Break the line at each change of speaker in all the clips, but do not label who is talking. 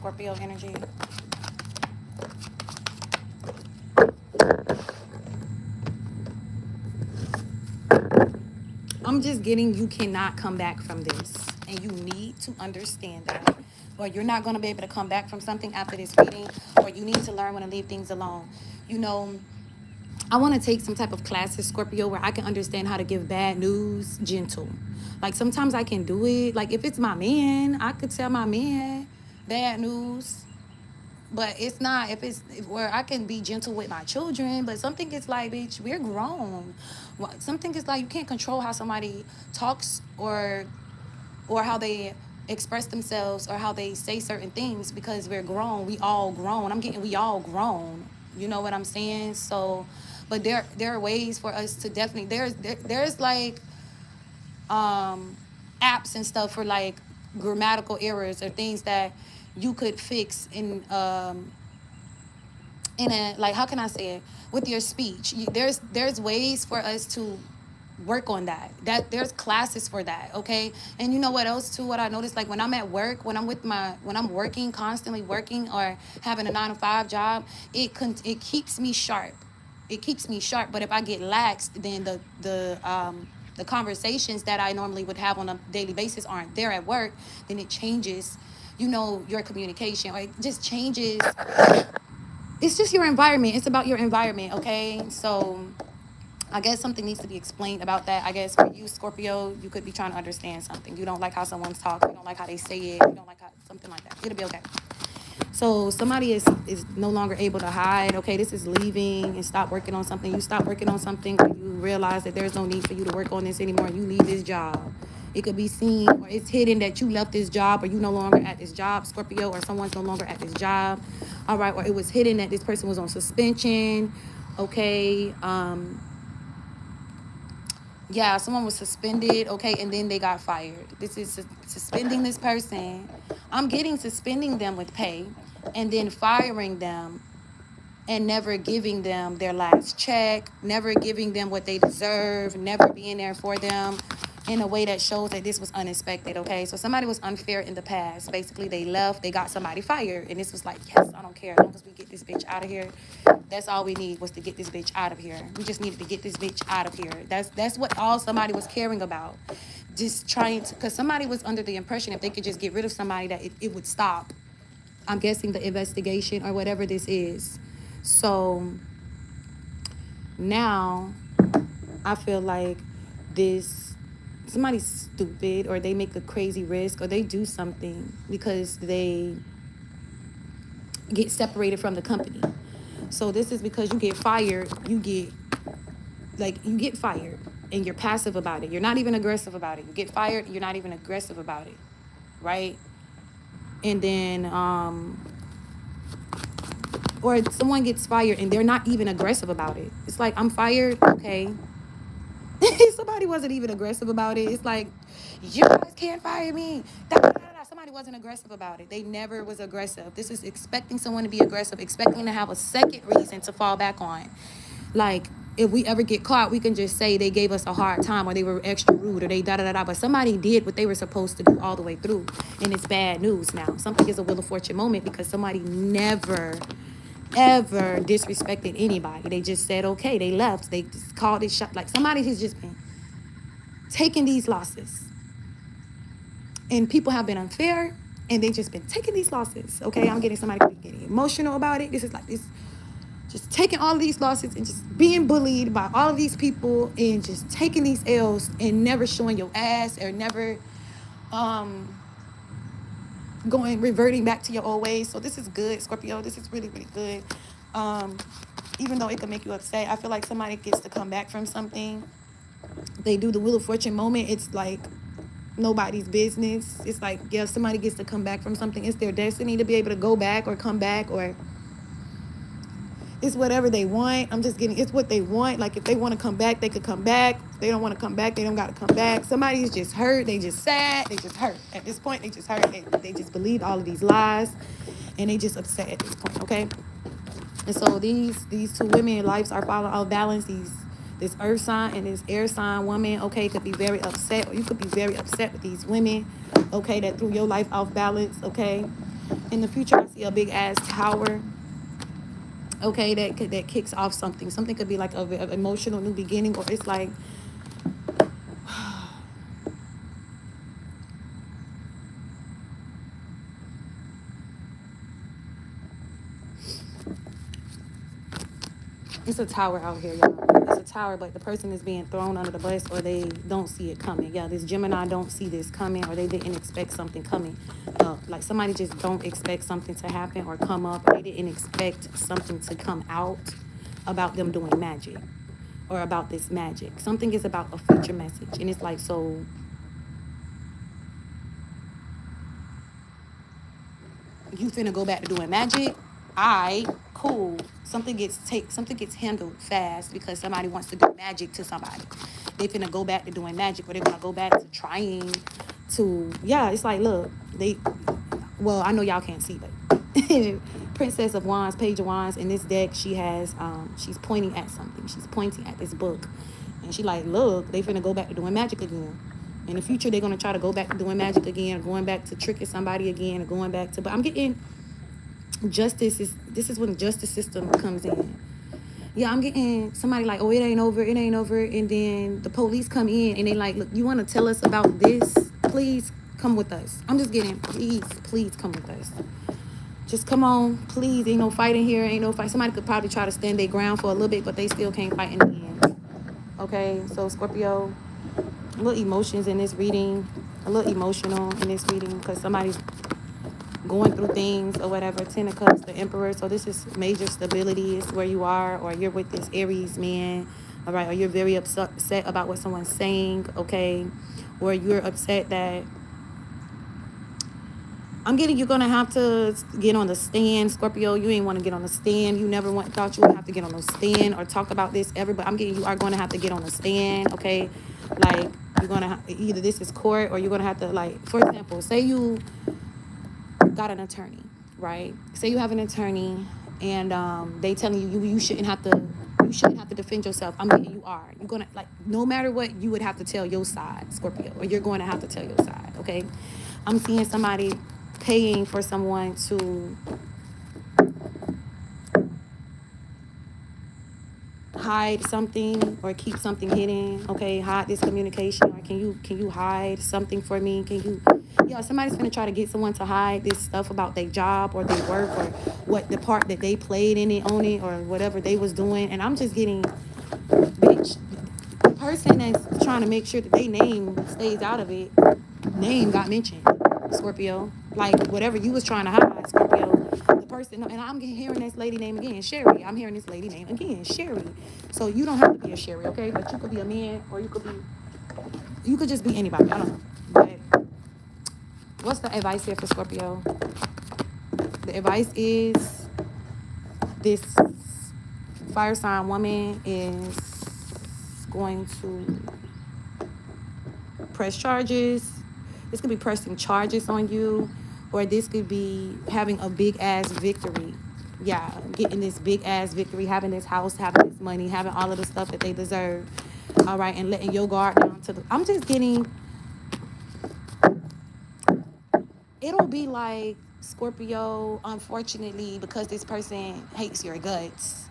Scorpio energy. I'm just getting, you cannot come back from this. And you need to understand that. Or you're not going to be able to come back from something after this reading. Or you need to learn when to leave things alone. You know, I want to take some type of classes, Scorpio, where I can understand how to give bad news gentle. Like sometimes I can do it. Like if it's my man, I could tell my man bad news. But it's not where I can be gentle with my children. But something is like, bitch, we're grown. Something is like you can't control how somebody talks or how they express themselves or how they say certain things because we're grown. We all grown. We all grown. You know what I'm saying? So, but there are ways for us to definitely there's like apps and stuff for like grammatical errors or things that you could fix in a, like, how can I say it, with your speech. There's ways for us to work on that there's classes for that, okay? And you know what else too, what I noticed, like when I'm at work, when I'm working, constantly working or having a 9 to 5 job, it keeps me sharp. It keeps me sharp. But if I get lax, then the conversations that I normally would have on a daily basis aren't there at work, then it changes, your communication, or it just changes. It's just your environment. It's about your environment, okay? So I guess something needs to be explained about that. I guess for you, Scorpio, you could be trying to understand something. You don't like how someone's talking. You don't like how they say it. You don't like how something like that. It'll be okay. So somebody is no longer able to hide. Okay, this is leaving and stop working on something. You stop working on something when you realize that there's no need for you to work on this anymore. You leave this job. It could be seen or it's hidden that you left this job or you no longer at this job, Scorpio, or someone's no longer at this job. All right, or it was hidden that this person was on suspension. Okay, yeah, someone was suspended, okay, and then they got fired. This is suspending this person. I'm getting suspending them with pay and then firing them and never giving them their last check, never giving them what they deserve, never being there for them in a way that shows that this was unexpected, okay? So somebody was unfair in the past. Basically, they left, they got somebody fired, and this was like, yes, I don't care. As long as we get this bitch out of here, that's all we need was to get this bitch out of here. We just needed to get this bitch out of here. That's what all somebody was caring about. Just trying to, because somebody was under the impression if they could just get rid of somebody that it would stop. I'm guessing the investigation or whatever this is. So now I feel like somebody's stupid or they make a crazy risk or they do something because they get separated from the company. So this is because you get fired, you get fired and you're passive about it. You're not even aggressive about it. You get fired, you're not even aggressive about it, right? And then or someone gets fired and they're not even aggressive about it. It's like, I'm fired, okay. Somebody wasn't even aggressive about it. It's like, you guys can't fire me. Somebody wasn't aggressive about it. They never was aggressive. This is expecting someone to be aggressive, expecting to have a second reason to fall back on. Like, if we ever get caught, we can just say they gave us a hard time or they were extra rude or they da-da-da-da. But somebody did what they were supposed to do all the way through. And it's bad news now. Something is a Wheel of Fortune moment because somebody never ever disrespected anybody. They just said, okay, they left. They just called it shot. Like somebody has just been taking these losses. And people have been unfair and they just been taking these losses. Okay, I'm getting somebody getting emotional about it. This is like this, just taking all of these losses and just being bullied by all of these people and just taking these L's and never showing your ass or never reverting back to your old ways. So this is good, Scorpio. This is really, really good. Even though it can make you upset, I feel like somebody gets to come back from something. They do the Wheel of Fortune moment. It's like nobody's business. It's like, yeah, somebody gets to come back from something. It's their destiny to be able to go back or come back, or it's whatever they want. I'm just getting, it's what they want. Like if they want to come back, they could come back. If they don't want to come back, they don't got to come back. Somebody's just hurt. They just sad. They just hurt. At this point, they just hurt. They just believe all of these lies and they just upset at this point, okay? And so these two women lives are falling off balance. This earth sign and this air sign woman, okay, could be very upset, or you could be very upset with these women, okay, that threw your life off balance, okay? In the future, I see a big ass tower. Okay, that kicks off something. Something could be like a emotional new beginning, or it's like it's a tower out here, y'all. It's a tower, but the person is being thrown under the bus, or they don't see it coming. Yeah, this Gemini don't see this coming, or they didn't expect something coming. Like somebody just don't expect something to happen or come up, or they didn't expect something to come out about them doing magic, or about this magic. Something is about a future message, and it's like, so you finna go back to doing magic? I cool. Something gets handled fast because somebody wants to do magic to somebody. They finna go back to doing magic, or they're gonna go back to trying to, yeah, it's like, look, well, I know y'all can't see, but Princess of Wands, Page of Wands, in this deck, she's pointing at something. She's pointing at this book. And she like, look, they finna go back to doing magic again. In the future, they're gonna try to go back to doing magic again, or going back to tricking somebody again, or going back to, but I'm getting this is when the justice system comes in. Yeah, I'm getting somebody like, oh, it ain't over, and then the police come in and they like, look, you want to tell us about this? Please come with us. I'm just getting, please come with us. Just come on, please. Ain't no fighting here, ain't no fight. Somebody could probably try to stand their ground for a little bit, but they still can't fight in the end. Okay, so Scorpio, a little emotions in this reading, a little emotional in this reading because somebody's going through things or whatever. 10 of Cups, the Emperor. So this is major stability is where you are, or you're with this Aries man, all right, or you're very upset about what someone's saying, okay, or you're upset that I'm getting, you're gonna have to get on the stand, Scorpio. You ain't want to get on the stand. You never thought you would have to get on the stand or talk about this ever, but I'm getting, you are going to have to get on the stand, okay? Like, you're gonna have, either this is court, or you're gonna have to, like, for example, say you got an attorney, right? Say you have an attorney, and they telling you you shouldn't have to defend yourself. I mean, you are. You're gonna, like, no matter what, you would have to tell your side, Scorpio, or you're going to have to tell your side. Okay, I'm seeing somebody paying for someone to hide something or keep something hidden. Okay, hide this communication, or can you hide something for me? Can you, yeah, somebody's gonna try to get someone to hide this stuff about their job or their work, or what the part that they played in it, on it, or whatever they was doing. And I'm just getting, bitch, the person that's trying to make sure that their name stays out of it, name got mentioned, Scorpio. Like, whatever you was trying to hide, Scorpio, the person, and I'm hearing this lady name again, Sherry. I'm hearing this lady name again, Sherry. So you don't have to be a Sherry, okay? But you could be a man, or you could just be anybody. I don't know. But what's the advice here for Scorpio? The advice is, this fire sign woman is going to press charges. This could be pressing charges on you, or this could be having a big ass victory. Yeah, getting this big ass victory, having this house, having this money, having all of the stuff that they deserve. All right, and letting your guard down to the, I'm just getting, it'll be like, Scorpio, unfortunately, because this person hates your guts,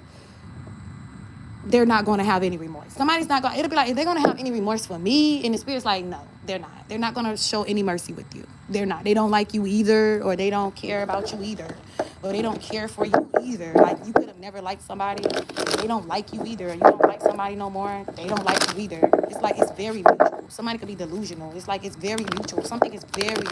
they're not going to have any remorse. Somebody's not going to, it'll be like, if they're going to have any remorse for me, and the spirit's like, no, they're not. They're not going to show any mercy with you. They're not. They don't like you either, or they don't care about you either, or they don't care for you either. Like, you could have never liked somebody. They don't like you either. You don't like somebody no more. They don't like you either. It's like, it's very mutual. Somebody could be delusional. It's like, it's very mutual. Something is very